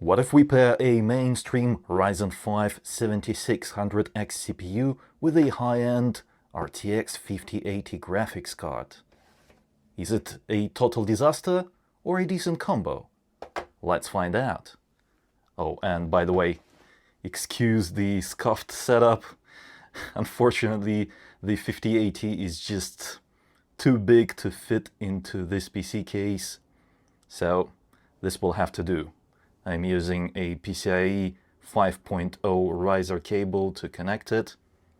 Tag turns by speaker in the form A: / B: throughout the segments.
A: What if we pair a mainstream Ryzen 5 7600X CPU with a high-end RTX 5080 graphics card? Is it a total disaster or a decent combo? Let's find out. Oh, and by the way, excuse the scuffed setup. Unfortunately, the 5080 is just too big to fit into this PC case, so this will have to do. I'm using a PCIe 5.0 riser cable to connect it,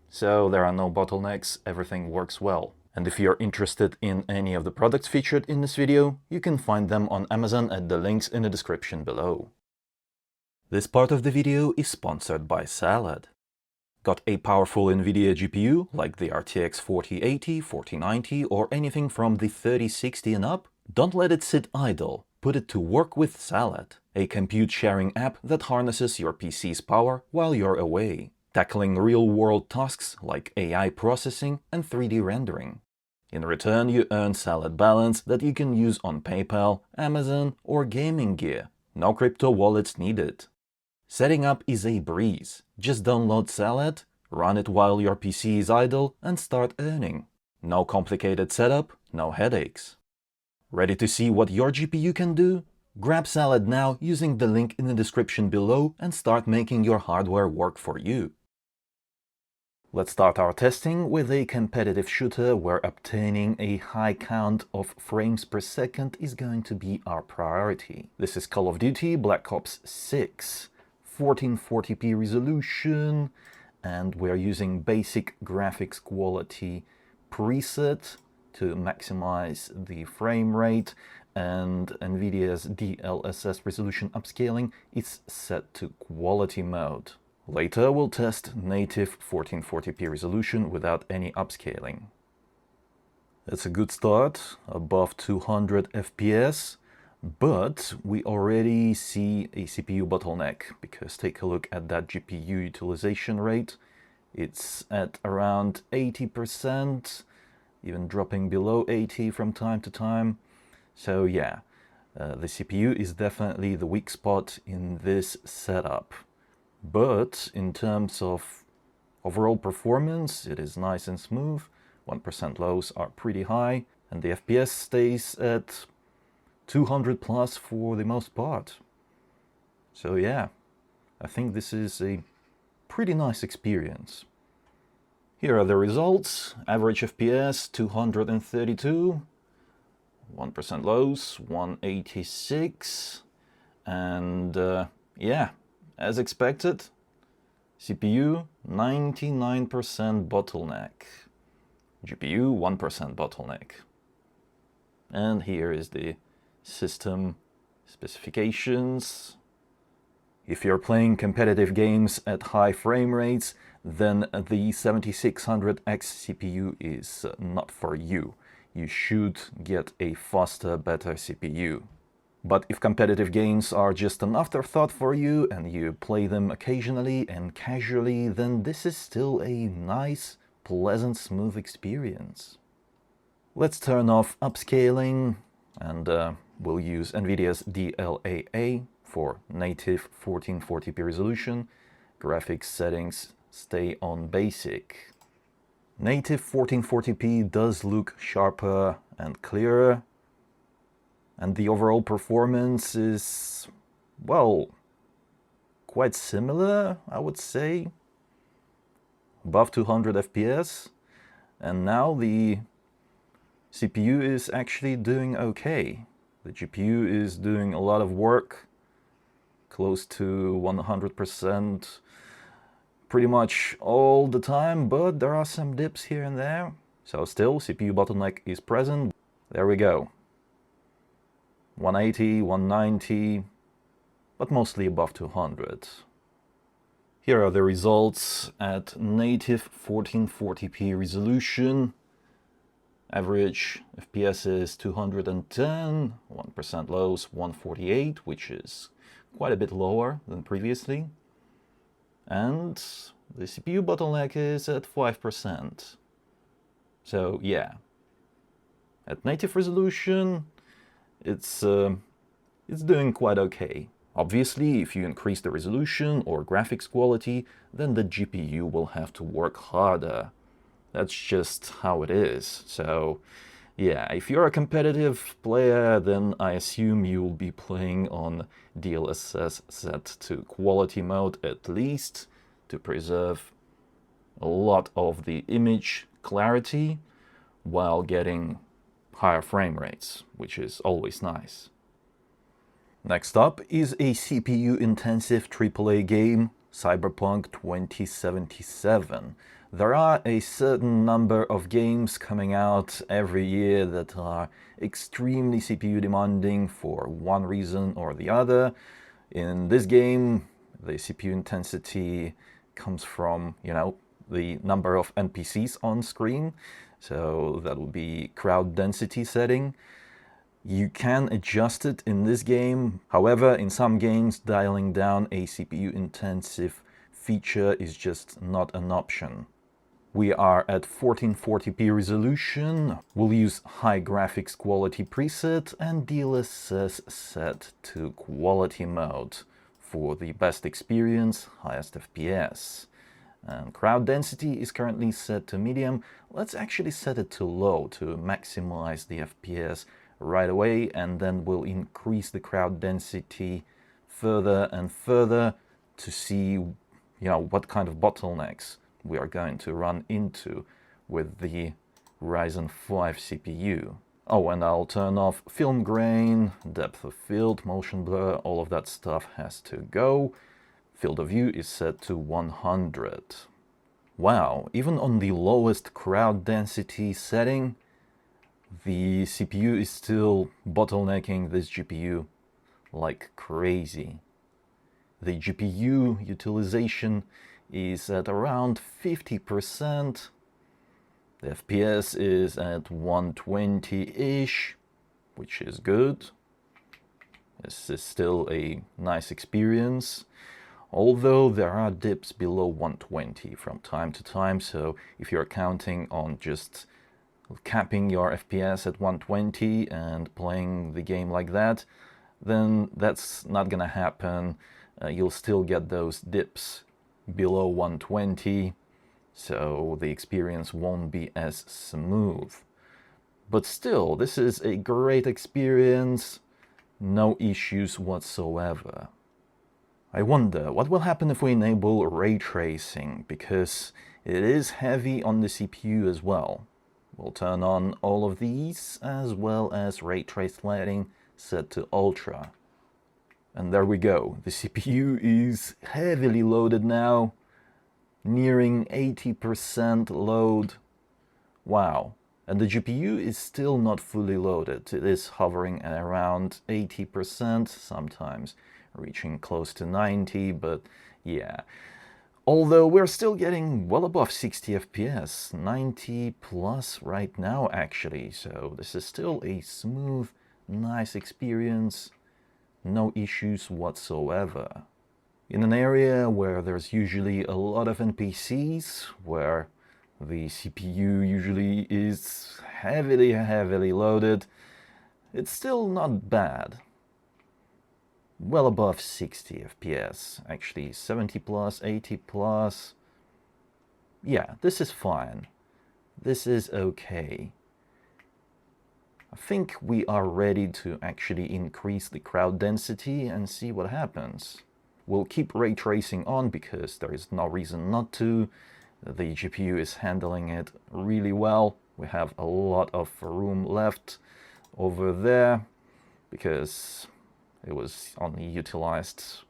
A: so there are no bottlenecks, everything works well. And if you're interested in any of the products featured in this video, you can find them on Amazon at the links in the description below. This part of the video is sponsored by Salad. Got a powerful NVIDIA GPU like the RTX 4080, 4090 or anything from the 3060 and up? Don't let it sit idle. Put it to work with Salad, a compute sharing app that harnesses your PC's power while you're away, tackling real-world tasks like AI processing and 3D rendering. In return, you earn Salad balance that you can use on PayPal, Amazon or gaming gear. No crypto wallets needed. Setting up is a breeze. Just download Salad, run it while your PC is idle and start earning. No complicated setup, no headaches. Ready to see what your GPU can do? Grab Salad now using the link in the description below and start making your hardware work for you. Let's start our testing with a competitive shooter where obtaining a high count of frames per second is going to be our priority. This is Call of Duty Black Ops 6, 1440p resolution, and we're using basic graphics quality preset to maximize the frame rate, and NVIDIA's DLSS resolution upscaling is set to quality mode. Later we'll test native 1440p resolution without any upscaling. It's a good start, above 200 FPS, but we already see a CPU bottleneck, because take a look at that GPU utilization rate. It's at around 80%, even dropping below 80 from time to time. So yeah, the CPU is definitely the weak spot in this setup. But in terms of overall performance, it is nice and smooth. 1% lows are pretty high, and the FPS stays at 200 plus for the most part. So yeah, I think this is a pretty nice experience. Here are the results. Average FPS 232, 1% lows 186, and yeah, as expected, CPU 99% bottleneck, GPU 1% bottleneck. And here is the system specifications. If you're playing competitive games at high frame rates, then the 7600X CPU is not for you. You should get a faster, better CPU. But if competitive games are just an afterthought for you and you play them occasionally and casually, then this is still a nice, pleasant, smooth experience. Let's turn off upscaling and we'll use NVIDIA's DLAA for native 1440p resolution. Graphics settings stay on basic. Native 1440p does look sharper and clearer, and the overall performance is, well, quite similar, I would say. Above 200 FPS, and now the CPU is actually doing okay. The GPU is doing a lot of work, close to 100% pretty much all the time, but there are some dips here and there. So still, CPU bottleneck is present. There we go. 180, 190, but mostly above 200. Here are the results at native 1440p resolution. Average FPS is 210, 1% lows 148, which is quite a bit lower than previously. And the CPU bottleneck is at 5%. So yeah, at native resolution, it's doing quite okay. Obviously, if you increase the resolution or graphics quality, then the GPU will have to work harder. That's just how it is. So yeah, if you're a competitive player, then I assume you'll be playing on DLSS set to quality mode at least, to preserve a lot of the image clarity while getting higher frame rates, which is always nice. Next up is a CPU-intensive AAA game, Cyberpunk 2077. There are a certain number of games coming out every year that are extremely CPU demanding for one reason or the other. In this game, the CPU intensity comes from, the number of NPCs on screen. So that would be crowd density setting. You can adjust it in this game. However, in some games, dialing down a CPU intensive feature is just not an option. We are at 1440p resolution. We'll use high graphics quality preset and DLSS set to quality mode for the best experience, highest FPS. And crowd density is currently set to medium. Let's actually set it to low to maximize the FPS right away, and then we'll increase the crowd density further and further to see, what kind of bottlenecks we are going to run into with the Ryzen 5 CPU. Oh, and I'll turn off film grain, depth of field, motion blur, all of that stuff has to go. Field of view is set to 100. Wow, even on the lowest crowd density setting, the CPU is still bottlenecking this GPU like crazy. The GPU utilization is at around 50%. The FPS is at 120-ish, which is good. This is still a nice experience, although there are dips below 120 from time to time, so if you're counting on just capping your FPS at 120 and playing the game like that, then that's not gonna happen. You'll still get those dips below 120, so the experience won't be as smooth. But still, this is a great experience, no issues whatsoever. I wonder what will happen if we enable ray tracing, because it is heavy on the CPU as well. We'll turn on all of these, as well as ray trace lighting set to ultra. And there we go. The CPU is heavily loaded now, nearing 80% load. Wow. And the GPU is still not fully loaded. It is hovering at around 80%, sometimes reaching close to 90, but yeah. Although we're still getting well above 60 FPS, 90 plus right now actually, so this is still a smooth, nice experience, no issues whatsoever. In an area where there's usually a lot of NPCs, where the CPU usually is heavily loaded, it's still not bad. Well above 60 FPS, actually 70 plus, 80 plus. Yeah, this is fine. This is okay. I think we are ready to actually increase the crowd density and see what happens. We'll keep ray tracing on because there is no reason not to. The GPU is handling it really well. We have a lot of room left over there because it was only utilized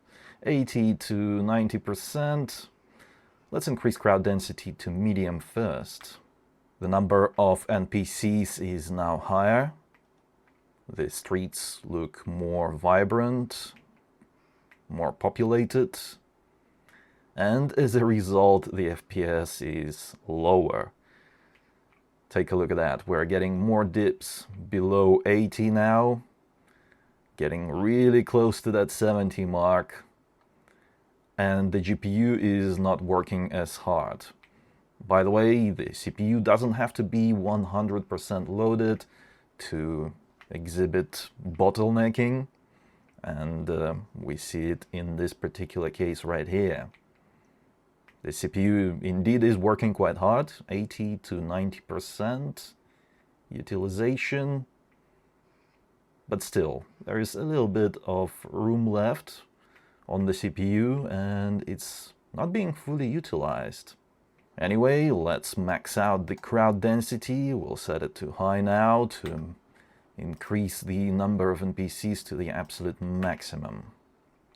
A: 80 to 90%. Let's increase crowd density to medium first. The number of NPCs is now higher. The streets look more vibrant, more populated. And as a result, the FPS is lower. Take a look at that. We're getting more dips below 80 now. Getting really close to that 70 mark, and the GPU is not working as hard. By the way, the CPU doesn't have to be 100% loaded to exhibit bottlenecking, and we see it in this particular case right here. The CPU indeed is working quite hard, 80 to 90% utilization, but still, there is a little bit of room left on the CPU and it's not being fully utilized. Anyway, let's max out the crowd density. We'll set it to high now to increase the number of NPCs to the absolute maximum.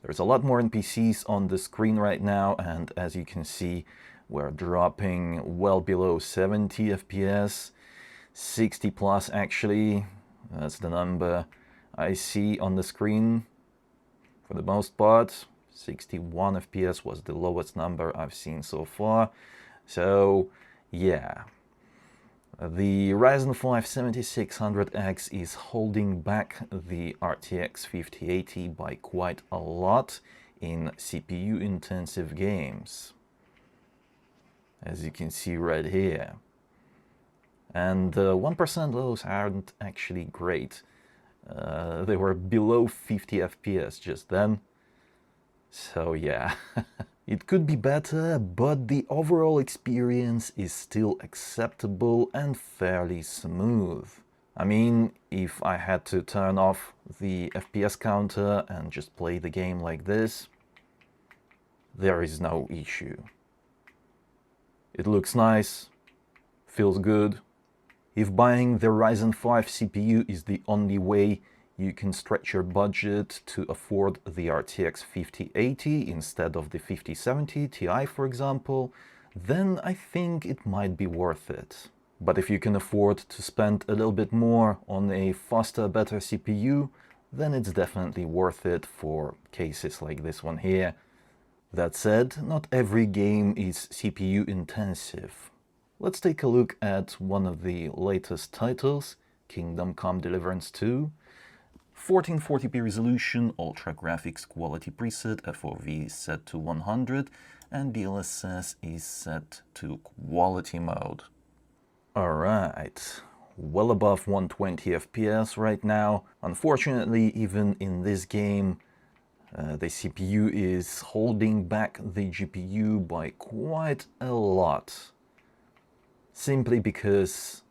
A: There's a lot more NPCs on the screen right now, and as you can see, we're dropping well below 70 FPS, 60 plus actually. That's the number I see on the screen for the most part. 61 FPS was the lowest number I've seen so far. So yeah, the Ryzen 5 7600X is holding back the RTX 5080 by quite a lot in CPU intensive games, as you can see right here. And 1% lows aren't actually great. They were below 50 FPS just then. So yeah, it could be better, but the overall experience is still acceptable and fairly smooth. I mean, if I had to turn off the FPS counter and just play the game like this, there is no issue. It looks nice, feels good. If buying the Ryzen 5 CPU is the only way you can stretch your budget to afford the RTX 5080 instead of the 5070 Ti, for example, then I think it might be worth it. But if you can afford to spend a little bit more on a faster, better CPU, then it's definitely worth it for cases like this one here. That said, not every game is CPU intensive. Let's take a look at one of the latest titles, Kingdom Come Deliverance 2. 1440p resolution, ultra graphics quality preset, FOV is set to 100, and DLSS is set to quality mode. Alright, well above 120 FPS right now. Unfortunately, even in this game, the CPU is holding back the GPU by quite a lot. Simply because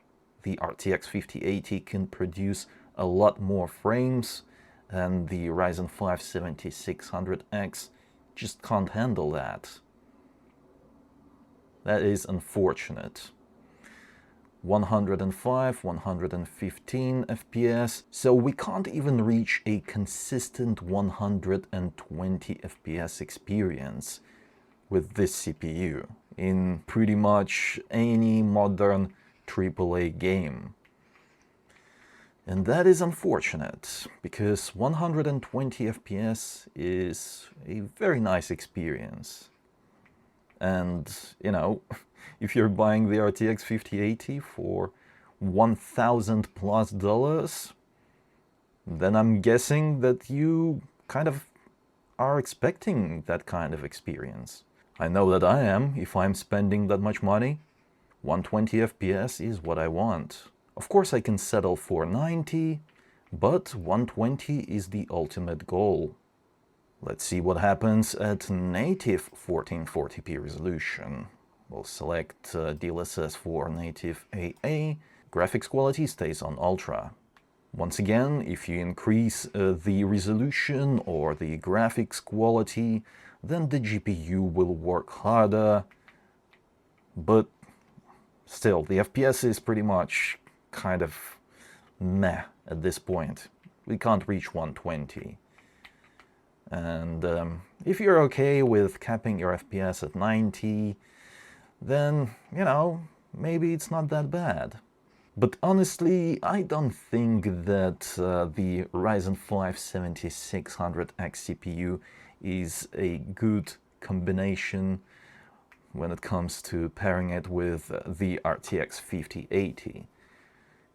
A: the RTX 5080 can produce a lot more frames and the Ryzen 5 7600X just can't handle that. That is unfortunate. 105, 115 FPS, so we can't even reach a consistent 120 FPS experience with this CPU in pretty much any modern AAA game. And that is unfortunate, because 120 FPS is a very nice experience. And, you know, if you're buying the RTX 5080 for $1,000 plus, then I'm guessing that you kind of are expecting that kind of experience. I know that I am, if I'm spending that much money. 120 FPS is what I want. Of course I can settle for 90, but 120 is the ultimate goal. Let's see what happens at native 1440p resolution. We'll select DLSS for native AA. Graphics quality stays on ultra. Once again, if you increase the resolution or the graphics quality, then the GPU will work harder, but still, the FPS is pretty much kind of meh at this point. We can't reach 120. And if you're okay with capping your FPS at 90, then, you know, maybe it's not that bad. But honestly, I don't think that the Ryzen 5 7600X CPU is a good combination when it comes to pairing it with the RTX 5080.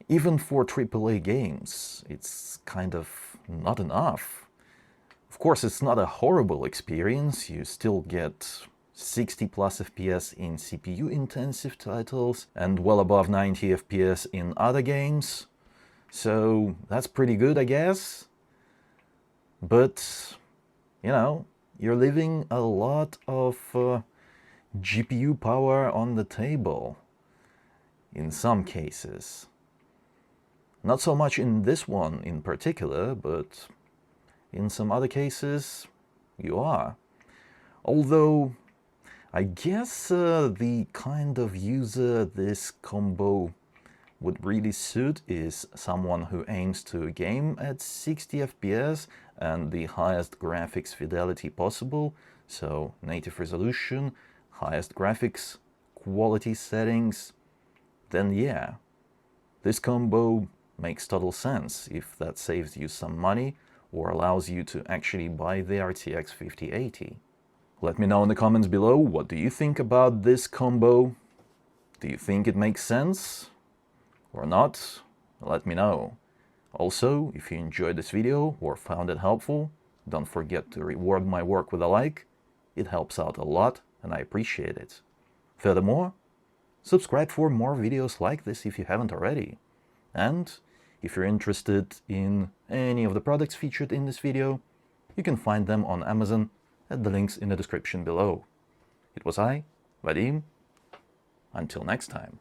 A: Even for AAA games, it's kind of not enough. Of course, it's not a horrible experience. You still get 60 plus FPS in CPU intensive titles and well above 90 FPS in other games. So that's pretty good, I guess. But, you know, you're leaving a lot of GPU power on the table in some cases. Not so much in this one in particular, but in some other cases you are. Although I guess the kind of user this combo would really suit is someone who aims to game at 60 FPS and the highest graphics fidelity possible, so native resolution, highest graphics quality settings. Then yeah, this combo makes total sense if that saves you some money or allows you to actually buy the RTX 5080. Let me know in the comments below, what do you think about this combo? Do you think it makes sense or not? Let me know. Also, if you enjoyed this video or found it helpful, don't forget to reward my work with a like. It helps out a lot and I appreciate it. Furthermore, subscribe for more videos like this if you haven't already. And if you're interested in any of the products featured in this video, you can find them on Amazon at the links in the description below. It was I, Vadim. Until next time.